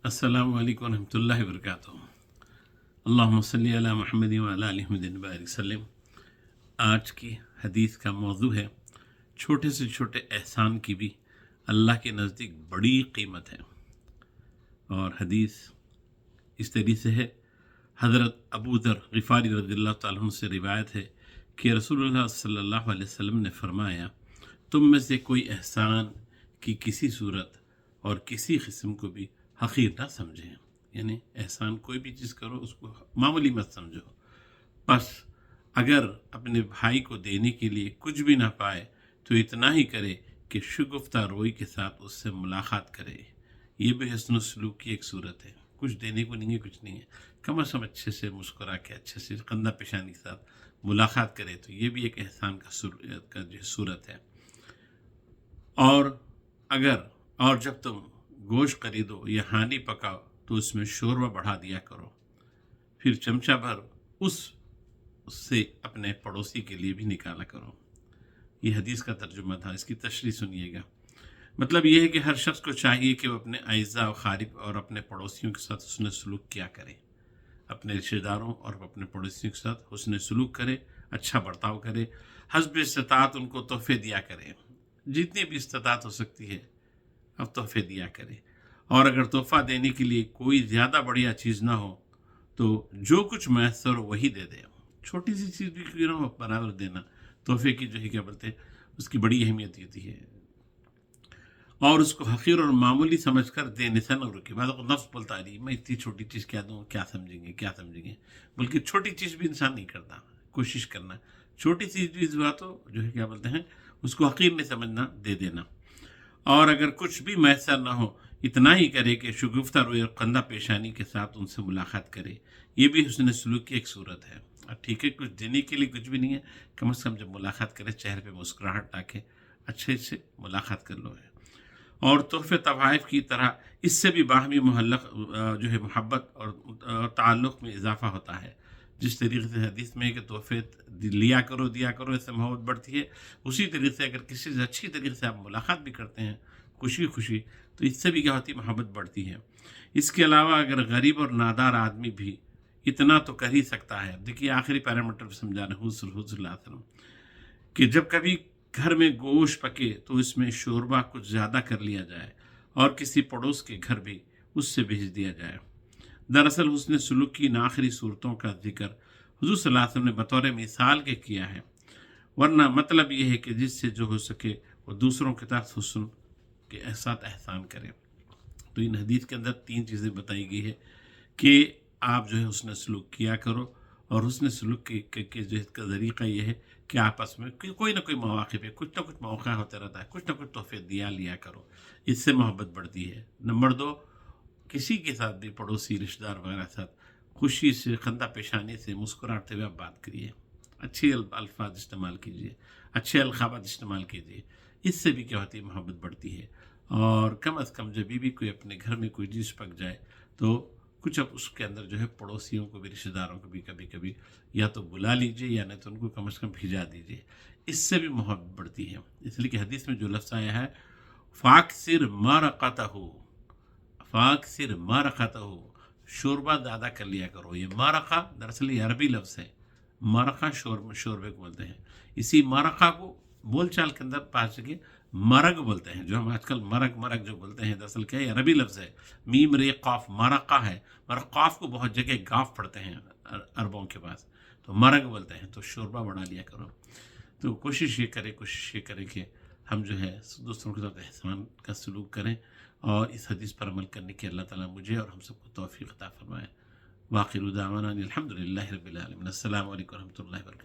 السلام علیکم ورحمۃ اللہ وبرکاتہ۔ اللہم صلی علی محمد وعلی آل محمد وبارک وسلم۔ آج کی حدیث کا موضوع ہے چھوٹے سے چھوٹے احسان کی بھی اللہ کے نزدیک بڑی قیمت ہے، اور حدیث اس طریقے سے ہے۔ حضرت ابو ذر غفاری رضی اللہ تعالیٰ عنہ سے روایت ہے کہ رسول اللہ صلی اللہ علیہ وسلم نے فرمایا، تم میں سے کوئی احسان کی کسی صورت اور کسی قسم کو بھی حقیر نہ سمجھیں، یعنی احسان کوئی بھی چیز کرو اس کو معمولی مت سمجھو، بس اگر اپنے بھائی کو دینے کے لیے کچھ بھی نہ پائے تو اتنا ہی کرے کہ شگفتہ روئی کے ساتھ اس سے ملاقات کرے۔ یہ بھی حسن و سلوک کی ایک صورت ہے۔ کچھ دینے کو نہیں ہے، کچھ نہیں ہے، کم از کم اچھے سے مسکرا کے اچھے سے خندہ پیشانی کے ساتھ ملاقات کرے، تو یہ بھی ایک احسان کا جو صورت ہے۔ اور جب تم گوشت خریدو یا ہانڈی پکاؤ تو اس میں شوربہ بڑھا دیا کرو، پھر چمچہ بھر اس سے اپنے پڑوسی کے لیے بھی نکالا کرو۔ یہ حدیث کا ترجمہ تھا، اس کی تشریح سنیے گا۔ مطلب یہ ہے کہ ہر شخص کو چاہیے کہ وہ اپنے اعزاء و خارب اور اپنے پڑوسیوں کے ساتھ حسن سلوک کیا کرے، اپنے رشتہ داروں اور اپنے پڑوسیوں کے ساتھ حسن سلوک کرے، اچھا برتاؤ کرے، حسب استطاعت ان کو تحفے دیا کرے، جتنی بھی استطاعت ہو سکتی ہے اب تحفے دیا کرے۔ اور اگر تحفہ دینے کے لیے کوئی زیادہ بڑھیا چیز نہ ہو تو جو کچھ میسر ہو وہی دے دے، چھوٹی سی چیز بھی کیوں نہ ہو برابر دینا۔ تحفے کی جو ہے کیا بولتے ہیں، اس کی بڑی اہمیت ہوتی ہے، اور اس کو حقیر اور معمولی سمجھ کر دینے سے نہ رکے۔ بعد نفس بولتا ہے میں اتنی چھوٹی چیز کیا دوں، کیا سمجھیں گے، بلکہ چھوٹی چیز بھی انسان نہیں کرتا، کوشش کرنا چھوٹی سی چیز ہوا تو جو ہے کیا بولتے ہیں اس کو حقیر نہیں سمجھنا، دے دینا۔ اور اگر کچھ بھی میسر نہ ہو اتنا ہی کرے کہ شگفتہ روئی اور خندہ پیشانی کے ساتھ ان سے ملاقات کرے۔ یہ بھی حسن سلوک کی ایک صورت ہے۔ ٹھیک ہے، کچھ دینے کے لیے کچھ بھی نہیں ہے، کم از کم جب ملاقات کرے چہرے پہ مسکراہٹ لا کے اچھے سے ملاقات کر لو ہے۔ اور تحفے تحائف کی طرح اس سے بھی باہمی جو ہے محبت اور تعلق میں اضافہ ہوتا ہے۔ جس طریقے سے حدیث میں ہے کہ تحفے دیا کرو اس سے محبت بڑھتی ہے، اسی طریقے سے اگر کسی سے اچھی طریقے سے آپ ملاقات بھی کرتے ہیں خوشی تو اس سے بھی کیا ہوتی ہے، محبت بڑھتی ہے۔ اس کے علاوہ اگر غریب اور نادار آدمی بھی اتنا تو کر ہی سکتا ہے۔ دیکھیے آخری پیرامیٹر سمجھا رہے حضور صلی اللہ علیہ وسلم کہ جب کبھی گھر میں گوشت پکے تو اس میں شوربہ کچھ زیادہ کر لیا جائے اور کسی پڑوس کے گھر بھی اس سے بھیج دیا جائے۔ دراصل حسن سلوک کی ان آخری صورتوں کا ذکر حضور صلی اللہ علیہ وسلم نے بطور مثال کے کیا ہے، ورنہ مطلب یہ ہے کہ جس سے جو ہو سکے وہ دوسروں کے ساتھ حسن کے ساتھ احسان کرے۔ تو ان حدیث کے اندر 3 چیزیں بتائی گئی ہے کہ آپ جو ہے حسن سلوک کیا کرو، اور حسن سلوک کے جو اس کا طریقہ یہ ہے کہ آپس میں کوئی نہ کوئی مواقع پہ کچھ نہ کچھ موقع ہوتا رہتا ہے، کچھ نہ کچھ تحفے لیا کرو، اس سے محبت بڑھتی ہے۔ نمبر 2، کسی کے ساتھ بھی پڑوسی رشتہ دار وغیرہ کے ساتھ خوشی سے خندہ پیشانی سے مسکراتے ہوئے آپ بات کریے، اچھے الفاظ استعمال کیجیے، اچھے القابات استعمال کیجیے، اس سے بھی کیا ہوتی ہے، محبت بڑھتی ہے۔ اور کم از کم جب بھی کوئی اپنے گھر میں کوئی چیز پک جائے تو کچھ اب اس کے اندر جو ہے پڑوسیوں کو بھی رشتہ داروں کو بھی کبھی یا تو بلا لیجیے یا نہیں تو ان کو کم از کم بھیجا دیجیے، اس سے بھی محبت بڑھتی ہے۔ اس لیے کہ حدیث میں جو لفظ آیا ہے فاکثر ما رقتہ، شوربہ زیادہ کر لیا کرو۔ یہ مارقہ دراصل یہ عربی لفظ ہے، مارقہ شوربے کو بولتے ہیں۔ اسی مارقہ کو بول چال کے اندر پا سکے مرگ بولتے ہیں، جو ہم آج کل مرگ جو بولتے ہیں، دراصل کیا ہے، عربی لفظ ہے، میم رے قاف، مارقہ ہے، اور قاف کو بہت جگہ گاف پڑھتے ہیں عربوں کے پاس، تو مرگ بولتے ہیں۔ تو شوربہ بنا لیا کرو۔ تو کوشش یہ کریں کہ ہم جو ہے دوسروں کے ساتھ احسان کا سلوک کریں، اور اس حدیث پر عمل کرنے کی اللہ تعالیٰ مجھے اور ہم سب کو توفیق عطا فرمائے۔ وآخر دعوانا الحمد للہ رب العالمین۔ السلام علیکم ورحمۃ اللہ وبرکاتہ۔